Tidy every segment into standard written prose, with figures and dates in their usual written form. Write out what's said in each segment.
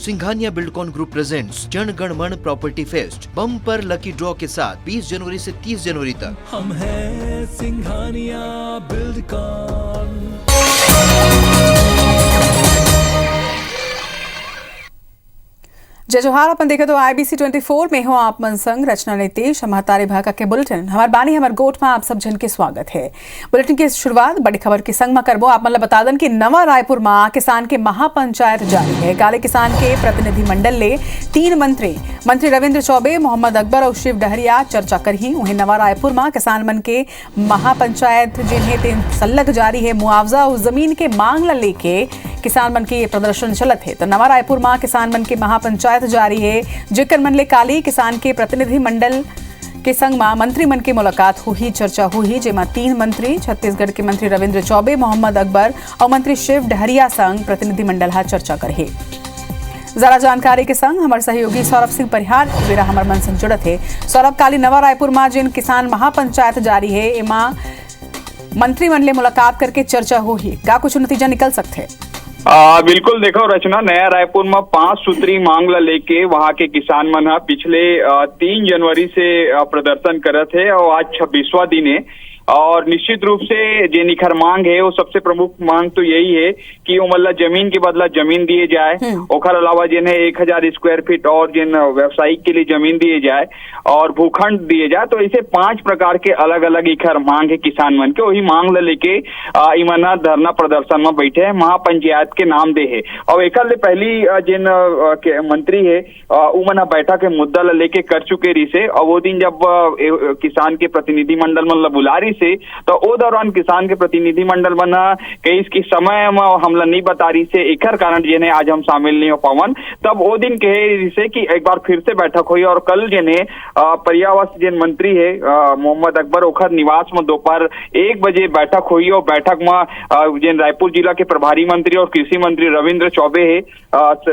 Singhania Buildcon group presents Jana Gana मन property fest bumper lucky draw के साथ 20 जनवरी से 30 जनवरी तक। हम हैं सिंघानिया बिल्डकॉन। जय जोहार। अपन देखे तो IBC 24 में हो आप मन संग रचना नीतीश हमारे भागा के बुलेटिन हमार बानी हमार गोठ में आप सब जन के स्वागत है। बुलेटिन की शुरुआत बड़ी खबर के संग में करबो। आप मतलब बता दन कि नवा रायपुर में किसान के महापंचायत जारी है। काले किसान के प्रतिनिधि मंडल ले 3 मंत्री रविंद्र चौबे, मोहम्मद अकबर और शिव डहरिया चर्चा करही। वहीं नवा रायपुर में किसान मन के महापंचायत जिन्हें 3 सल्लग जारी है। मुआवजा और जमीन के मांग ला लेके किसान मन के ये प्रदर्शन चलत है। तो नवा रायपुर में किसान मन के महापंचायत जारी है। जेकर मन ले काली किसान के प्रतिनिधि मंडल के संग में मंत्री मन की मुलाकात हुई, चर्चा हुई, जेमा 3 मंत्री छत्तीसगढ़ के मंत्री रविंद्र चौबे, मोहम्मद अकबर और मंत्री शिव डहरिया संग प्रतिनिधि मंडल हा चर्चा करे। जरा जानकारी के संग हमारे सहयोगी सौरभ सिंह परिहार बेरा हमार मन संग जुड़त है। सौरभ, काली नवा रायपुर में जिन किसान महापंचायत जारी है एमा मंत्री मन ले मुलाकात करके चर्चा हुई, का कुछ नतीजा निकल सकते? बिल्कुल देखो रचना, नया रायपुर में 5 सूत्री मांग ला लेके वहाँ के किसान मन पिछले 3 जनवरी से प्रदर्शन करत है और आज 26वां दिन है। और निश्चित रूप से जे निखर मांग है वो सबसे प्रमुख मांग तो यही है कि वो मतलब जमीन के बदला जमीन दिए जाए, ओखर अलावा जिन्हें 1000 स्क्वायर फीट और जिन व्यवसायिक के लिए जमीन दिए जाए और भूखंड दिए जाए। तो ऐसे 5 प्रकार के अलग अलग इखर मांग है किसान मन के। वही मांग ला लेके इमना धरना प्रदर्शन में बैठे है, महापंचायत के नाम दे है। और एक पहली जिन मंत्री है उमना बैठक के मुद्दा ला लेके कर चुके रही से। और वो दिन जब किसान के प्रतिनिधि मंडल मन बुला रही से तो ओ दौरान किसान के प्रतिनिधि मंडल बना के इसकी समय हमला नहीं बता रही से, एकर कारण जिन्हें आज हम शामिल नहीं हो पावन। तब वो दिन कहे से कि एक बार फिर से बैठक हुई और कल जिन्हें पर्यावरण जिन मंत्री है मोहम्मद अकबर ओखर निवास में दोपहर 1 बजे बैठक हुई। और बैठक में जिन रायपुर जिला के प्रभारी मंत्री और कृषि मंत्री रविंद्र चौबे है,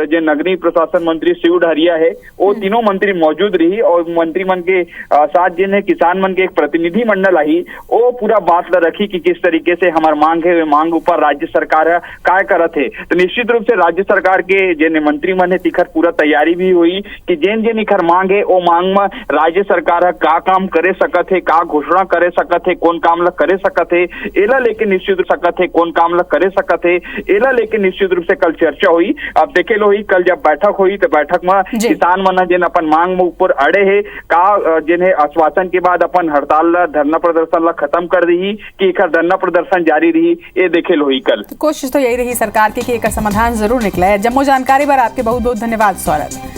जिन नगरीय प्रशासन मंत्री शिव डहरिया है, वो तीनों मंत्री मौजूद रही। और मंत्री मन के साथ जिन्हें किसान मन के एक प्रतिनिधि मंडल आई, वो पूरा बात ला रखी कि किस तरीके से हमार मांग है, मांग ऊपर राज्य सरकार है काय करत है। तो निश्चित रूप से राज्य सरकार के जिन मंत्री मन है तिखर पूरा तैयारी भी हुई कि जिन इखर मांग है वो मांग में राज्य सरकार है का काम करे सकत है, का घोषणा करे सकत है, कौन काम ला करे सकत है, एला लेके निश्चित रूप सकत है, कौन काम ला करे सकत है, एला लेके निश्चित रूप से कल चर्चा हुई। अब देखे लो ही कल जब बैठक हुई तो बैठक में किसान मन जिन अपन मांग में ऊपर अड़े है का जिन्हें आश्वासन के बाद अपन हड़ताल ला धरना प्रदर्शन ला खत्म कर दी कि एक धरना प्रदर्शन जारी रही। ये देखे लो ही कल कोशिश तो यही रही सरकार की कि एक समाधान जरूर निकला है। जम्मू जानकारी पर आपके बहुत बहुत धन्यवाद सौरभ।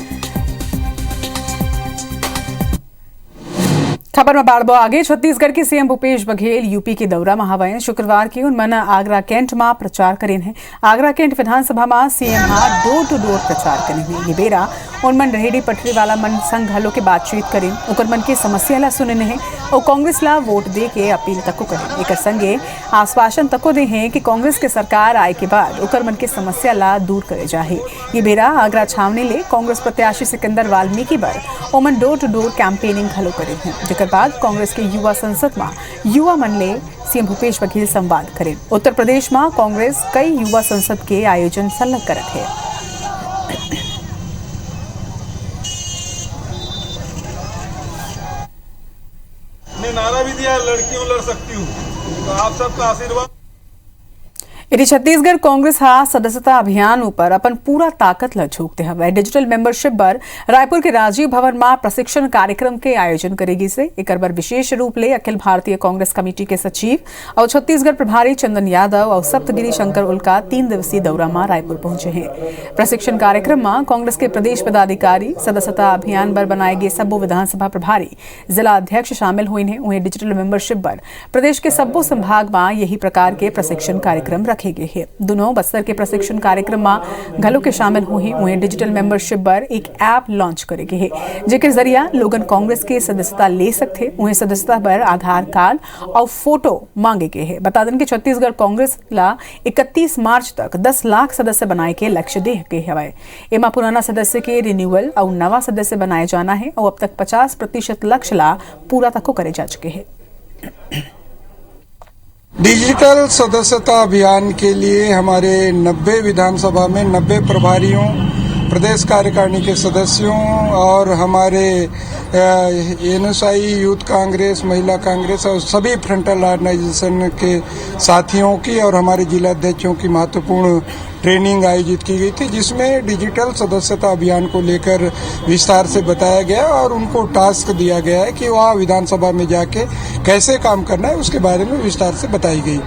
खबर में बाढ़ आगे छत्तीसगढ़ के सीएम भूपेश बघेल यूपी के दौरा में हवाएं शुक्रवार की उनमन आगरा कैंट में प्रचार करें हैं। आगरा कैंट विधानसभा में सीएम डोर टू डोर प्रचार करेंगे। ये बेरा उनमन रेहड़ी पटरी वाला मन संग हलो के बातचीत करें, ओकर मन की समस्या ला सुने हैं और कांग्रेस ला वोट दे के अपील तको करें। एक संगे आश्वासन तको दे हैं कि कांग्रेस के सरकार आए के बाद ओकर मन के समस्या ला दूर करे जाए। ये बेरा आगरा छावनी ले कांग्रेस प्रत्याशी सिकंदर वाल्मीकि बर ओमन डोर टू डोर कैंपेनिंग हलो करें हैं। जेकर बाद कांग्रेस के युवा संसद में युवा मन ले सीएम भूपेश बघेल संवाद करें। उत्तर प्रदेश में कांग्रेस कई युवा संसद के आयोजन संलग्न करत है। नारा भी दिया लड़कियों लड़ सकती हूँ, तो आप सबका आशीर्वाद। यदि छत्तीसगढ़ कांग्रेस हा सदस्यता अभियान ऊपर अपन पूरा ताकत ला झोंकते हवे। डिजिटल मेंबरशिप बर रायपुर के राजीव भवन में प्रशिक्षण कार्यक्रम के आयोजन करेगी से एक बार विशेष रूप ले अखिल भारतीय कांग्रेस कमेटी के सचिव और छत्तीसगढ़ प्रभारी चंदन यादव और सप्तगिरी शंकर उल्का 3 दिवसीय दौरा में रायपुर पहुंचे हैं। प्रशिक्षण कार्यक्रम में कांग्रेस के प्रदेश पदाधिकारी, सदस्यता अभियान बर बनाए गए सब्बो विधानसभा प्रभारी, जिला अध्यक्ष शामिल हुए हैं। उन्हें डिजिटल मेंबरशिप बर प्रदेश के सब्बो संभाग में यही प्रकार के प्रशिक्षण कार्यक्रम रखे गए हैं। दोनों बस्तर के प्रशिक्षण कार्यक्रम में घलो के शामिल हुए। उन्हें डिजिटल मेंबरशिप पर एक ऐप लॉन्च करेगे है, जेकर जरिया लोगन कांग्रेस के सदस्यता ले सकते। उन्हें सदस्यता पर आधार कार्ड और फोटो मांगे गए हैं। बता दें कि छत्तीसगढ़ कांग्रेस ला 31 मार्च तक 10 लाख सदस्य बनाए के लक्ष्य दे गए हवे। एमा पुराना सदस्य के रिन्यूअल और नवा सदस्य बनाए जाना है और अब तक 50% लक्ष्य ला पूरा तक करे जा चुके हैं। डिजिटल सदस्यता अभियान के लिए हमारे 90 विधानसभा में 90 प्रभारियों प्रदेश कार्यकारिणी के सदस्यों और हमारे एनएसआई, यूथ कांग्रेस, महिला कांग्रेस और सभी फ्रंटल ऑर्गेनाइजेशन के साथियों की और हमारे जिला अध्यक्षों की महत्वपूर्ण ट्रेनिंग आयोजित की गई थी, जिसमें डिजिटल सदस्यता अभियान को लेकर विस्तार से बताया गया और उनको टास्क दिया गया है कि वह विधानसभा में जाके कैसे काम करना है उसके बारे में विस्तार से बताई गई।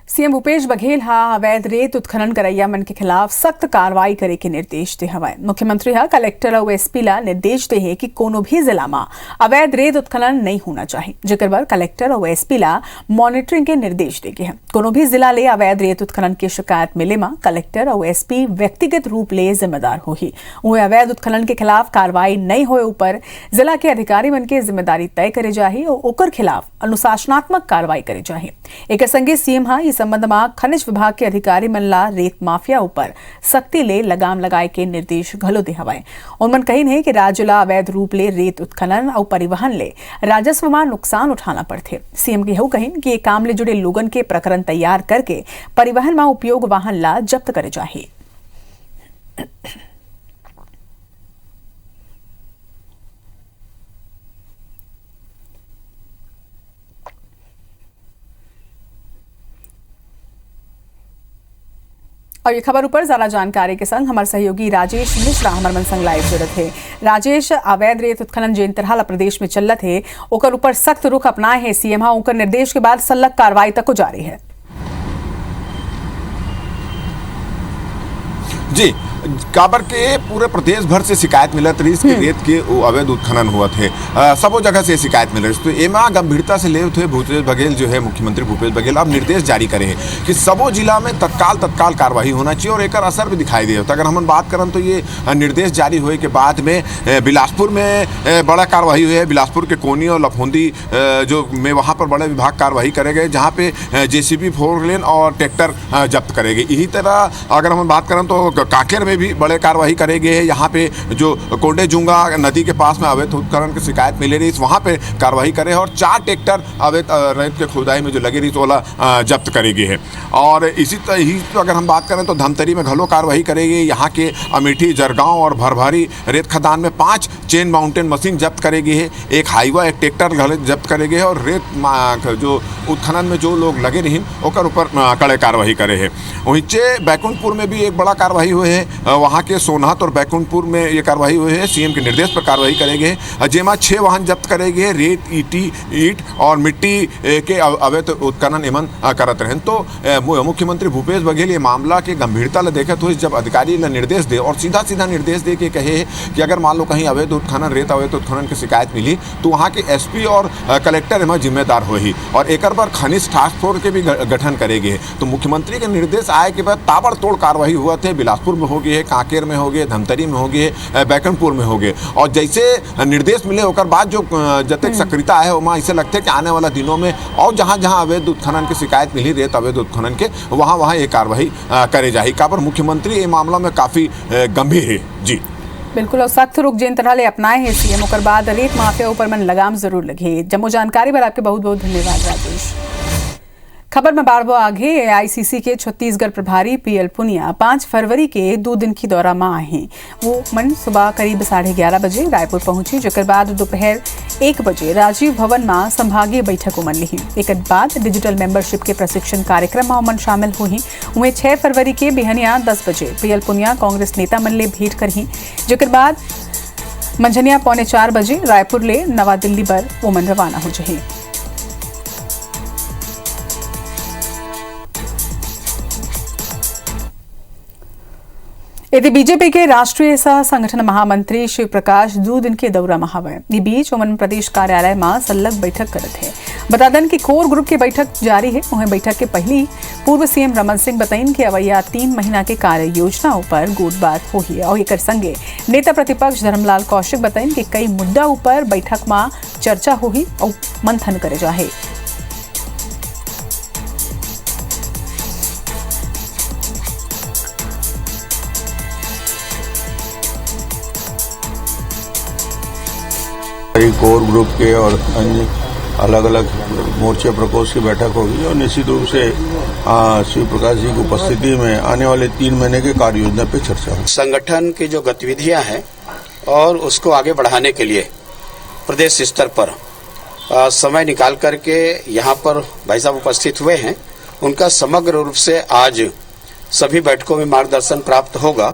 सीएम भूपेश बघेल अवैध रेत उत्खनन करैया मन के खिलाफ सख्त कार्रवाई करे के निर्देश दे हवय। मुख्यमंत्री कलेक्टर और एसपी ला निर्देश दे है कि कोनो भी जिला में अवैध रेत उत्खनन नहीं होना चाहिए, जेकर पर कलेक्टर और एसपी ला मॉनिटरिंग के निर्देश दे हैं। कोनो भी जिला ले अवैध रेत उत्खनन की शिकायत मिले में कलेक्टर और एसपी व्यक्तिगत रूप ले जिम्मेदार होही। उन्हें अवैध उत्खनन के खिलाफ कार्रवाई नहीं होए ऊपर जिला के अधिकारी मन के जिम्मेदारी तय करे जाही और ओकर खिलाफ अनुशासनात्मक कार्रवाई करे जाही। एक संगे सीएम इस संबंध में खनिज विभाग के अधिकारी मन ला रेत माफिया ऊपर सख्ती ले लगाम लगाए के निर्देश घलो दे हवाए। उनमन कही है कि राज्य ला अवैध रूप ले रेत उत्खनन और परिवहन ले राजस्व में नुकसान उठाना पड़ते। सीएम के कहिन कि ये काम ले जुड़े लोगन के प्रकरण तैयार करके परिवहन में उपयोग वाहन ला जब्त करे जाही। और ये खबर ऊपर ज्यादा जानकारी के संग हमारे सहयोगी राजेश मिश्रा हमारे मन संग लाइव जुड़े थे। राजेश, अवैध रेत उत्खनन जिन तरह प्रदेश में चलत है ओकर ऊपर सख्त रुख अपनाए है सीएम ओकर निर्देश के बाद सलग कार्रवाई तक जारी है। जी, काबर के पूरे प्रदेश भर से शिकायत मिलत रही कि रेत के अवैध उत्खनन हुआ थे। सबो जगह से शिकायत मिल रही। तो एमा गंभीरता से ले थे भूपेश बघेल जो है मुख्यमंत्री भूपेश बघेल अब निर्देश जारी करे हैं कि सबो जिला में तत्काल कार्रवाई होना चाहिए और एक असर भी दिखाई दे। तो अगर हम बात करें तो ये निर्देश जारी हुए के बाद में बिलासपुर में बड़ा कार्रवाई हुई है। बिलासपुर के कोनी और लफोंदी जो में वहाँ पर बड़े विभाग कार्रवाई करे गए, जहाँ पे JCB 4 लेन और ट्रैक्टर जब्त करे गए। इसी तरह अगर हम बात करें तो कांकेर में भी बड़े कार्रवाई करेंगे। यहाँ पे जो कोंडेजुंगा नदी के पास में अवैध उत्खनन की शिकायत मिले रही, वहाँ पे कार्रवाई करे और 4 ट्रैक्टर अवैध रेत के खुदाई में जो लगे रही तो वाला जब्त करेगी है। और इसी तरह अगर हम बात करें तो धमतरी में घलो कार्रवाई करेगी। यहाँ के अमेठी, जरगांव और भरभारी रेत खदान में 5 चेन माउंटेन मशीन जब्त करेगी है, एक हाईवा, एक ट्रैक्टर जब्त करेगी और रेत जो उत्खनन में जो लोग लगे रही ओकर ऊपर कड़े कार्रवाई करे है। वहीं बैकुंठपुर में भी एक बड़ा कार्रवाई हुए है। वहाँ के सोनहत और बैकुंठपुर में ये कार्रवाई हुई है। सीएम के निर्देश पर कार्रवाई करेंगे। जेमा 6 वाहन जब्त करेंगे। रेत, ईट और मिट्टी के अवैध उत्खनन एमन करत रहे। तो मुख्यमंत्री भूपेश बघेल ये मामला के गंभीरता ले देखे तो जब अधिकारी ने निर्देश दे और सीधा निर्देश दे के कहे कि अगर मान लो कहीं अवैध उत्खनन, रेत अवैध उत्खनन की शिकायत मिली तो वहाँ के एसपी और कलेक्टर एम जिम्मेदार हो ही और एक बार खनिज टास्क फोर्स के भी गठन करेंगे। तो मुख्यमंत्री के निर्देश आए के बाद ताबड़तोड़ कार्रवाई हुआ थे। बिलासपुर में हो गए, कांकेर में हो गए, धमतरी में हो गए, बैकुंठपुर में हो गए। और जैसे निर्देश मिले होकर बाद जो जतक सक्रियता है वहाँ ऐसे लगते हैं कि आने वाला दिनों में और जहाँ अवैध उत्खनन की शिकायत मिली रेत अवैध उत्खनन के वहाँ ये कार्रवाई करे जाए। का पर मुख्यमंत्री ये मामला में काफी गंभीर है। जी बिल्कुल, और सख्त रुख जिन तरह ले अपनाए हैं सीएम ओकर बाद रेत माफिया ऊपर मन लगाम जरूर लगे। जम्मू जानकारी पर आपके बहुत बहुत धन्यवाद राजेश। खबर में बाढ़ आगे AICC के छत्तीसगढ़ प्रभारी PL पुनिया 5 फरवरी के 2 दिन की दौरा में आए हैं। वो मन सुबह करीब 11:30 बजे रायपुर पहुंची, जेकर बाद दोपहर 1 बजे राजीव भवन में संभागीय बैठक उमन ली। एक बाद डिजिटल मेंबरशिप के प्रशिक्षण कार्यक्रम में उमन शामिल हुई। उन्हें 6 फरवरी के बिहनिया 10 बजे PL पुनिया कांग्रेस नेता मन ले भेंट करही, जेकर बाद मंझनिया 3:45 बजे रायपुर ले नवा दिल्ली पर उमन रवाना हो जाही। यदि बीजेपी के राष्ट्रीय सह संगठन महामंत्री शिव प्रकाश 2 दिन के दौरा में हवे। ये बीच उमन प्रदेश कार्यालय में सलग बैठक करत है। बता दें कि कोर ग्रुप की बैठक जारी है। उन्हें बैठक के पहली पूर्व सीएम रमन सिंह बताइन कि अवैया 3 महीना के कार्य योजना ऊपर गोटबात हो है और एक संगे नेता प्रतिपक्ष धर्मलाल कौशिक बताइन कि कई मुद्दा ऊपर बैठक में चर्चा होगी और मंथन करे जाए। कोर ग्रुप के और अन्य अलग अलग मोर्चे प्रकोष्ठ की बैठक होगी और निश्चित रूप से शिव प्रकाश जी की उपस्थिति में आने वाले 3 महीने के कार्य योजना पे चर्चा होगी। संगठन की जो गतिविधियां हैं और उसको आगे बढ़ाने के लिए प्रदेश स्तर पर समय निकाल करके यहाँ पर भाई साहब उपस्थित हुए हैं। उनका समग्र रूप से आज सभी बैठकों में मार्गदर्शन प्राप्त होगा।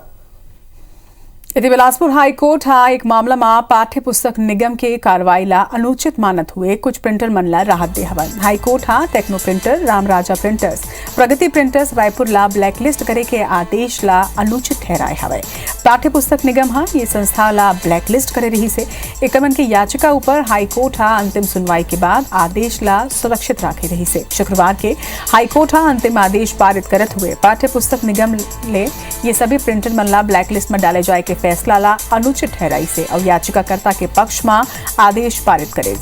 यदि बिलासपुर हाईकोर्ट एक मामला में पाठ्य पुस्तक निगम के कार्रवाई ला अनुचित मानत हुए कुछ प्रिंटर मन ला राहत दे हवन। हाईकोर्ट टेक्नो प्रिंटर, राम राजा प्रिंटर्स, प्रगति प्रिंटर्स रायपुर ला ब्लैकलिस्ट करे के आदेश ला अनुचित ठहराए हवे। पाठ्य पुस्तक निगम ये संस्था ला ब्लैकलिस्ट करे रही से एकमन की याचिका ऊपर हाईकोर्ट अंतिम सुनवाई के बाद आदेश ला सुरक्षित राखे रही से शुक्रवार के हाईकोर्ट अंतिम आदेश पारित करत हुए पाठ्य पुस्तक निगम ले ये सभी प्रिंटर मन ला ब्लैकलिस्ट में डाले जाए के फैसला ला अनुचित ठहराई से और याचिकाकर्ता के पक्ष में आदेश पारित करे।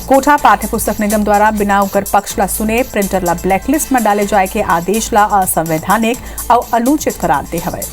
कोठा पाठ्य पुस्तक निगम द्वारा बिना उकर पक्ष ला सुने प्रिंटर ला ब्लैकलिस्ट में डाले जाए के आदेश ला असंवैधानिक और अनुचित करार दे हवे।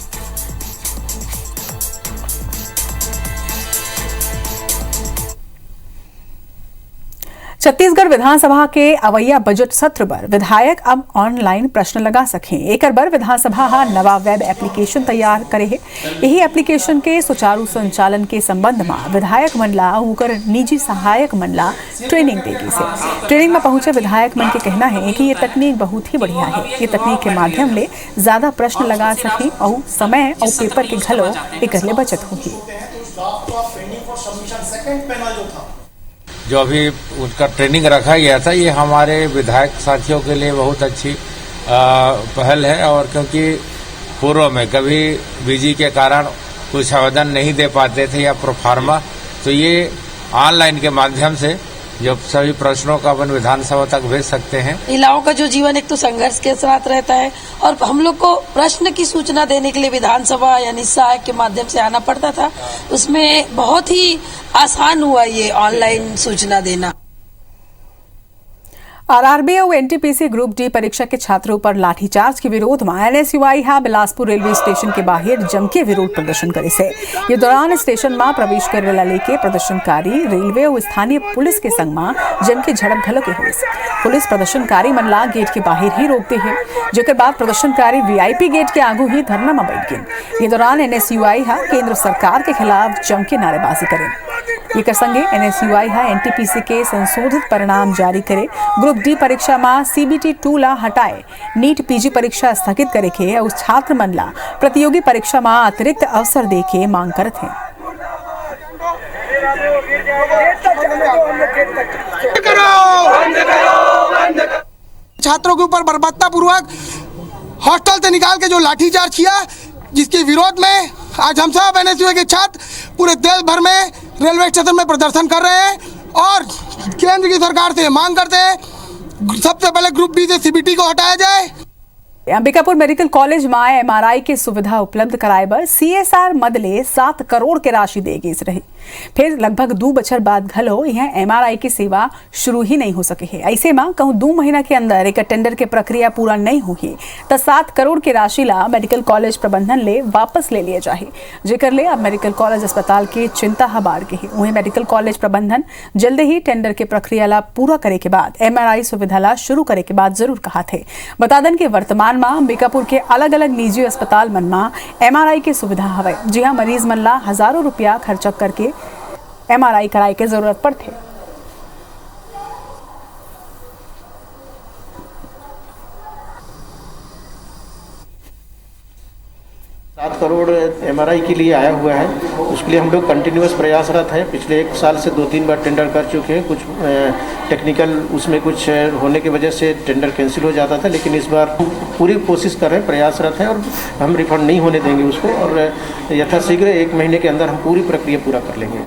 छत्तीसगढ़ विधानसभा के अवैया बजट सत्र पर विधायक अब ऑनलाइन प्रश्न लगा सकें। एक बार विधानसभा नवा वेब एप्लीकेशन तैयार करे है। यही एप्लीकेशन के सुचारू संचालन के संबंध में विधायक मनला उकर निजी सहायक मनला ट्रेनिंग देगी से। ट्रेनिंग में पहुंचे विधायक मन के कहना है कि ये तकनीक बहुत ही बढ़िया है। ये तकनीक के माध्यम ले ज्यादा प्रश्न लगा सकें और समय और पेपर के घलो एक बचत होगी। जो अभी उनका ट्रेनिंग रखा गया था, ये हमारे विधायक साथियों के लिए बहुत अच्छी पहल है। और क्योंकि पूर्व में कभी बिजी के कारण कुछ आवेदन नहीं दे पाते थे या प्रोफार्मा, तो ये ऑनलाइन के माध्यम से जब सभी प्रश्नों का अपन विधानसभा तक भेज सकते हैं। महिलाओं का जो जीवन एक तो संघर्ष के साथ रहता है और हम लोग को प्रश्न की सूचना देने के लिए विधानसभा यानी सहायक के माध्यम से आना पड़ता था। उसमें बहुत ही आसान हुआ ये ऑनलाइन सूचना देना। आरआरबी और एनटीपीसी ग्रुप डी परीक्षा के छात्रों पर लाठीचार्ज के विरोध में एनएसयूआई बिलासपुर रेलवे स्टेशन के बाहर जमके विरोध प्रदर्शन करे से। ये दौरान स्टेशन में प्रवेश करे वाला लेके प्रदर्शनकारी रेलवे और स्थानीय पुलिस के संग में जमके झड़प घलो के हुई। पुलिस प्रदर्शनकारी मनला गेट के बाहर ही रोकते हैं, जेकर बाद प्रदर्शनकारी वीआईपी गेट के आगू ही धरना में बैठ गए। ये दौरान एनएसयूआई केंद्र सरकार के खिलाफ जमके नारेबाजी करे। एक संगे एनएसयूआई एनटीपीसी के संशोधित परिणाम जारी करे, ग्रुप डी परीक्षा में सीबीटी 2 ला हटाए, नीट पीजी परीक्षा स्थगित करे के और छात्र मनला प्रतियोगी परीक्षा में अतिरिक्त अवसर दे के मांग करते हैं। छात्रों के ऊपर बर्बरता पूर्वक हॉस्टल से निकाल के जो लाठीचार्ज किया, जिसके विरोध में आज हम सब एनएसयूआई के छात्र पूरे देश भर में रेलवे स्टेशन में प्रदर्शन कर रहे हैं और केंद्र की सरकार से मांग करते हैं सबसे पहले ग्रुप डी से सीबीटी को हटाया जाए। अंबिकापुर मेडिकल कॉलेज में एमआरआई की सुविधा उपलब्ध कराए बर सीएसआर मदले 7 करोड़ के राशि देगी रही। फिर लगभग 2 बछर बाद घलो यह एमआरआई की सेवा शुरू ही नहीं हो सके है। ऐसे में कहूँ 2 महीना के अंदर एक टेंडर के प्रक्रिया पूरा नहीं हुई तो 7 करोड़ की राशि ला मेडिकल कॉलेज प्रबंधन ले वापस ले लिया जाए, जेकर ले अब मेडिकल कॉलेज अस्पताल की चिंता बाढ़ गई है। वहीं मेडिकल कॉलेज प्रबंधन जल्द ही टेंडर के प्रक्रिया ला पूरा करे के बाद एमआरआई सुविधा ला शुरू करे के बाद जरूर कहा थे। बता दें कि वर्तमान में अंबिकापुर के अलग अलग निजी अस्पताल मन में एमआरआई की सुविधा हवे। जी हाँ, मरीज मन ला हजारों रुपया खर्चा करके एमआरआई कराए के जरूरत पड़ते। 7 करोड़ एमआरआई के लिए आया हुआ है। उसके लिए हम लोग कंटिन्यूअस प्रयासरत हैं। पिछले 1 साल से 2-3 बार टेंडर कर चुके हैं। कुछ टेक्निकल उसमें कुछ होने की वजह से टेंडर कैंसिल हो जाता था, लेकिन इस बार पूरी कोशिश कर रहे हैं, प्रयासरत हैं और हम रिफंड नहीं होने देंगे उसको और यथाशीघ्र 1 महीने के अंदर हम पूरी प्रक्रिया पूरा कर लेंगे।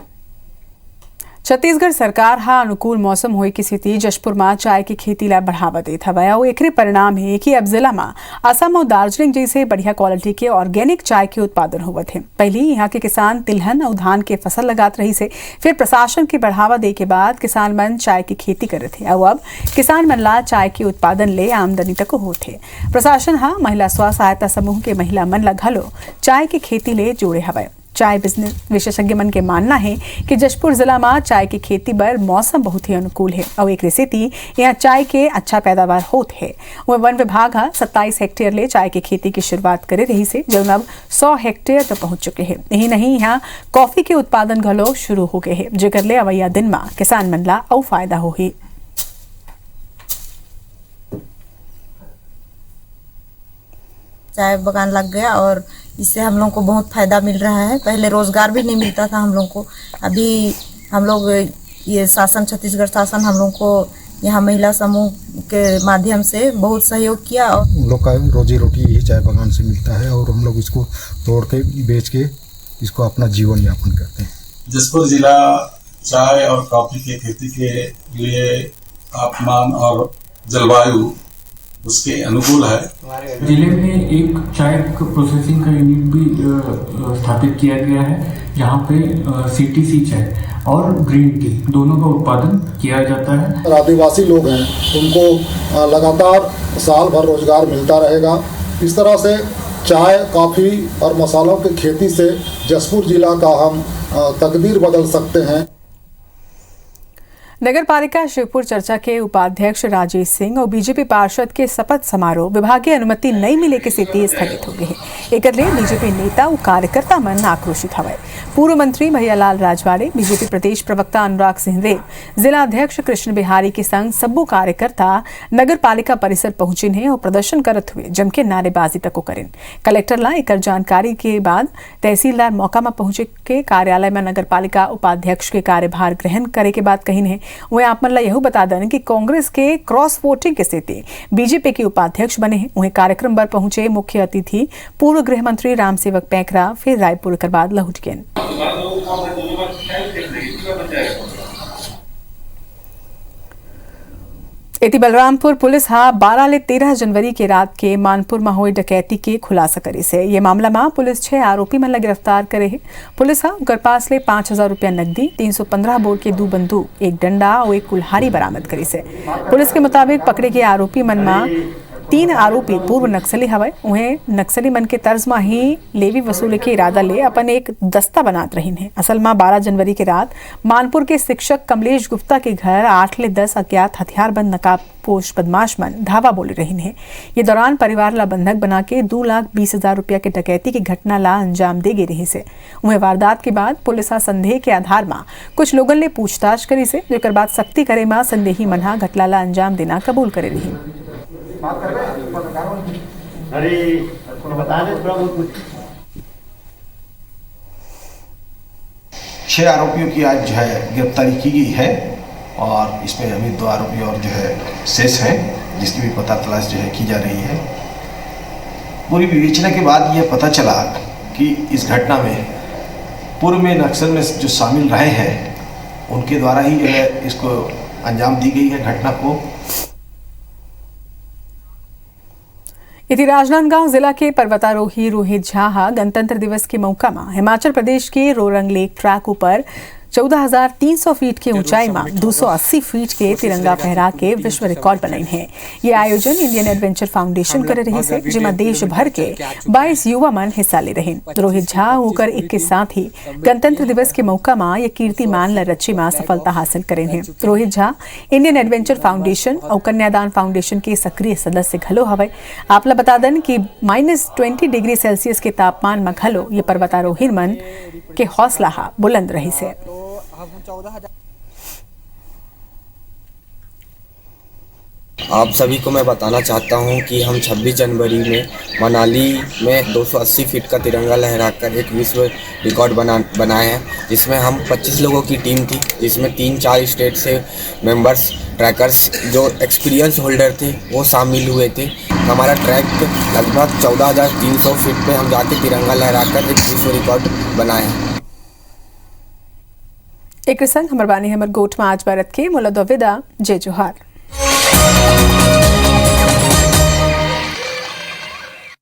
छत्तीसगढ़ सरकार अनुकूल मौसम होए की स्थिति जशपुर में चाय की खेती ला बढ़ावा देत हवे और एकरे परिणाम है कि अब जिला में असम और दार्जिलिंग जैसे बढ़िया क्वालिटी के ऑर्गेनिक चाय के उत्पादन होवत है। पहले यहाँ के किसान तिलहन और धान के फसल लगात रही से, फिर प्रशासन के बढ़ावा दे के बाद किसान मन चाय की खेती करत थे और अब किसान मन ला चाय के उत्पादन ले आमदनी तक होते। प्रशासन महिला स्व सहायता समूह के महिला मन ला घलो चाय की खेती ले जोड़े हवे। चाय बिजनेस विशेषज्ञ मन के मानना है कि जशपुर जिला में चाय की खेती पर मौसम बहुत ही अनुकूल है और एक सेती यहाँ चाय के अच्छा पैदावार होत है। वह वन विभाग 27 हेक्टेयर ले चाय की खेती की शुरुआत करे रही से जो अब 100 हेक्टेयर तक पहुंच चुके हैं। यही नहीं, यहाँ कॉफी के उत्पादन घलो शुरू हो गए हैं, जेकर ले अवैया दिन में किसान मन ला और फायदा होही। चाय बगान लग गया और इससे हम लोग को बहुत फायदा मिल रहा है। पहले रोजगार भी नहीं मिलता था हम लोग को, अभी हम लोग ये शासन, छत्तीसगढ़ शासन हम लोग को यहाँ महिला समूह के माध्यम से बहुत सहयोग किया और उन लोग का रोजी रोटी यही चाय बगान से मिलता है और हम लोग इसको तोड़ के बेच के इसको अपना जीवन यापन करते हैं। जशपुर जिला चाय और कॉफी की खेती के लिए तापमान और जलवायु उसके अनुकूल है। जिले में एक चाय प्रोसेसिंग का यूनिट भी स्थापित किया गया है, जहां पे CTC चाय और ग्रीन टी दोनों का उत्पादन किया जाता है। आदिवासी लोग हैं, उनको लगातार साल भर रोजगार मिलता रहेगा। इस तरह से चाय, कॉफी और मसालों की खेती से जशपुर जिला का हम तकदीर बदल सकते हैं। नगर पालिका शिवपुर चर्चा के उपाध्यक्ष राजेश सिंह और बीजेपी पार्षद के शपथ समारोह विभागीय अनुमति नहीं मिले के स्थिति स्थगित हो गई है। एकले बीजेपी नेता और कार्यकर्ता मन आक्रोशित हवे। पूर्व मंत्री भैयालाल राजवाड़े, बीजेपी प्रदेश प्रवक्ता अनुराग सिंहदेव, जिला अध्यक्ष कृष्ण बिहारी के संग सब्बू कार्यकर्ता नगर पालिका परिसर पहुंचे हैं और प्रदर्शन करते हुए जम के नारेबाजी तक करें। कलेक्टर ला एक जानकारी के बाद तहसीलदार मौका में पहुंचे के कार्यालय में नगर पालिका उपाध्यक्ष के कार्यभार ग्रहण करे के बाद कही है। वह आप मन ला यह बता दें कि कांग्रेस के क्रॉस वोटिंग के स्थिति बीजेपी के उपाध्यक्ष बने हैं। वहीं कार्यक्रम पर पहुंचे मुख्य अतिथि पूर्व गृह मंत्री रामसेवक पैकरा फिर रायपुर के बाद लौट गए। इति बलरामपुर पुलिस 12 ले 13 जनवरी के रात के मानपुर में हुई डकैती के खुलासा करी से ये मामला में पुलिस 6 आरोपी मन गिरफ्तार करे है। पुलिस उनकर पास ले 5,000 रुपया नकदी, 315 बोर के 2 बंदूक, एक डंडा और एक कुल्हाड़ी बरामद करी से। पुलिस के मुताबिक पकड़े गए आरोपी मन में 3 आरोपी पूर्व नक्सली हवे। उन्हें नक्सली मन के तर्ज में ही लेवी वसूले के इरादा ले अपन एक दस्ता बनात रही है। असल में 12 जनवरी के रात मानपुर के शिक्षक कमलेश गुप्ता के घर 8 ले 10 अज्ञात हथियारबंद नकाबपोश बदमाश मन धावा बोले रही है। ये दौरान परिवार ला बंधक बना के 2,20,000 रुपया के डकैती की घटना ला अंजाम दे गई रही से। उन्हें वारदात के बाद पुलिस संदेह के आधार में कुछ लोगन ले पूछताछ करी से, जेकर बाद सख्ती करे में संदेही मनहा घटना ला अंजाम देना कबूल करे रही। अरे बता दे कुछ। 6 आरोपियों की आज जो है गिरफ्तारी की गई है और इसमें अभी 2 आरोपी और जो है शेष हैं, जिसकी भी पता तलाश जो है की जा रही है। पूरी विवेचना के बाद यह पता चला कि इस घटना में पूर्व में नक्सल में जो शामिल रहे हैं उनके द्वारा ही जो है इसको अंजाम दी गई है घटना को। इति राजनांदगांव जिला के पर्वतारोही रोहित झा गणतंत्र दिवस के मौका में हिमाचल प्रदेश के रोरंग लेक ट्रैक ऊपर 14,300 फीट की ऊंचाई में 280 फीट के तिरंगा फहरा के विश्व रिकॉर्ड बनाई है। ये आयोजन इंडियन एडवेंचर फाउंडेशन कर रही है, जिसमें देश भर के 22 युवा मन हिस्सा ले रहे। रोहित झा होकर एक के साथ ही गणतंत्र दिवस के मौका में यह कीर्तिमान रची में सफलता हासिल करे हैं। Rohit Jha Indian adventure foundation और कन्यादान फाउंडेशन के सक्रिय सदस्य घलो हवे। आप ला बता दें कि -20 डिग्री सेल्सियस के तापमान में घलो ये पर्वतारोही मन के हौसला बुलंद रही से। आप सभी को मैं बताना चाहता हूं कि हम 26 जनवरी में मनाली में 280 फीट का तिरंगा लहराकर एक विश्व रिकॉर्ड बनाए हैं, जिसमें हम 25 लोगों की टीम थी, जिसमें 3-4 स्टेट से मेंबर्स ट्रैकर्स जो एक्सपीरियंस होल्डर थे वो शामिल हुए थे। हमारा ट्रैक लगभग 14,300 फीट पे हम जाके तिरंगा लहराकर एक विश्व रिकॉर्ड बनाए हैं। एक संग हमर बानी हमर गोठ में आज भारत के मुलद विदा जय जोहार।